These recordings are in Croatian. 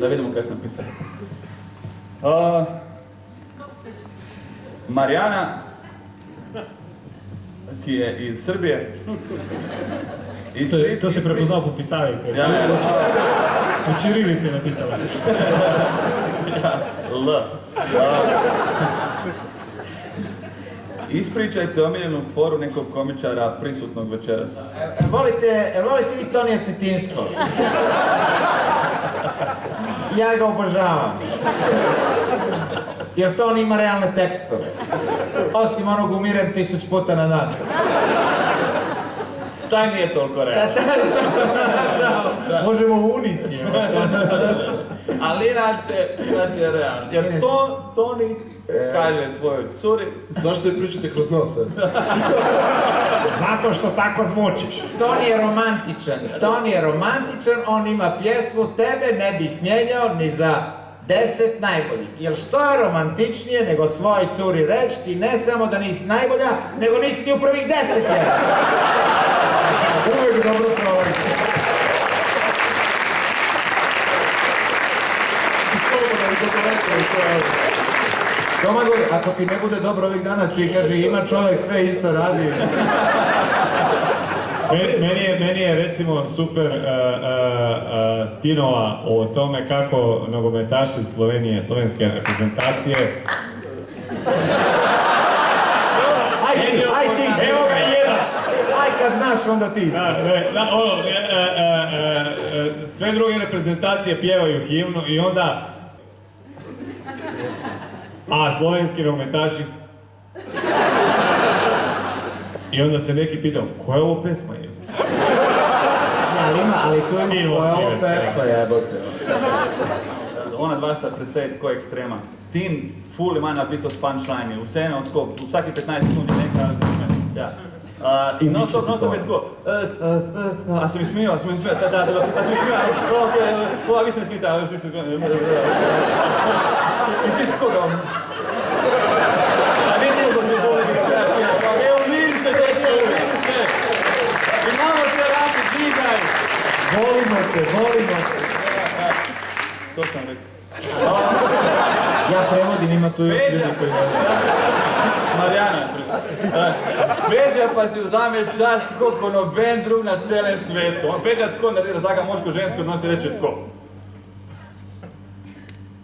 Da vidimo kaj sam pisao. Marijana, ki je iz Srbije. To se prepoznao po pisavi. U čirilici je napisala. L. Ispričajte omiljenu foru nekog komičara prisutnog večeras. Volite vi Tonija Cetinskog? Ja ga obožavam. Jer to on ima realne tekstove. Osim onog umirem 1000 puta na dan. Taj nije toliko realan. Možemo u unisiju. Ali inače je realan. Jer Toni kaže svojoj curi... Zašto je pričate kroz nos? Zato što tako zvučiš. Toni je romantičan, on ima pjesmu, tebe ne bih mijenjao ni za 10 najboljih. Jer što je romantičnije nego svoj curi reći ti ne samo da nisi najbolja, nego nisi ni u prvih 10 jedna. Uvijek dobro provodite. Slobodan za kolektor i to je... Domagoj, ako ti ne bude dobro ovih dana, ti kaži ima čovjek sve isto radi. Meni je recimo super Tinova o tome kako nogometaši Slovenije, slovenske reprezentacije... Aj ti! Evo ga jedan! Aj kad znaš, onda ti isto. Sve druge reprezentacije pjevaju himnu i onda... A slovenski nogometaši... I onda se neki pitao, koja je ovo pesma je? Ali tu ima koja je ovo pesma jebote. Ona dva sta precej tako ekstrema. Tin ful ima napitos punchline, vseeno tako, vsaki 15 sekund je nekaj ja. In non-stop je tako, a se mi smijo, a se mi smijo, a se mi smijo, okej, vi se ne smijete, a vi se in ti si tako ga a vidimo, ko se povedi, evo mir se, dečko, mir se, imamo te radi, džigaj. Volimo te. To sam rekao. Ja prevodim, ima tu još ljudi koji ne... Marijana je Peđa pa si vzame čast koliko noben drug na celem svetu. Peđa tako naredi razlaga moško-žensko odnos i reče tako.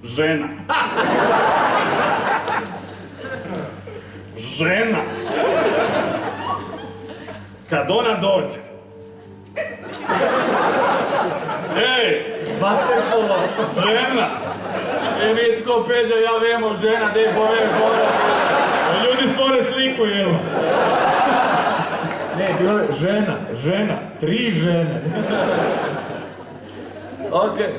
Žena. Žena. Kad ona dođe. Ej! Vaterpolo. Žena! I mi tako Peđa, ja vemo žena, dej povem povem. Ljudi stvore sliku, evo. Ne, bilo je žena, 3 žene. Okej.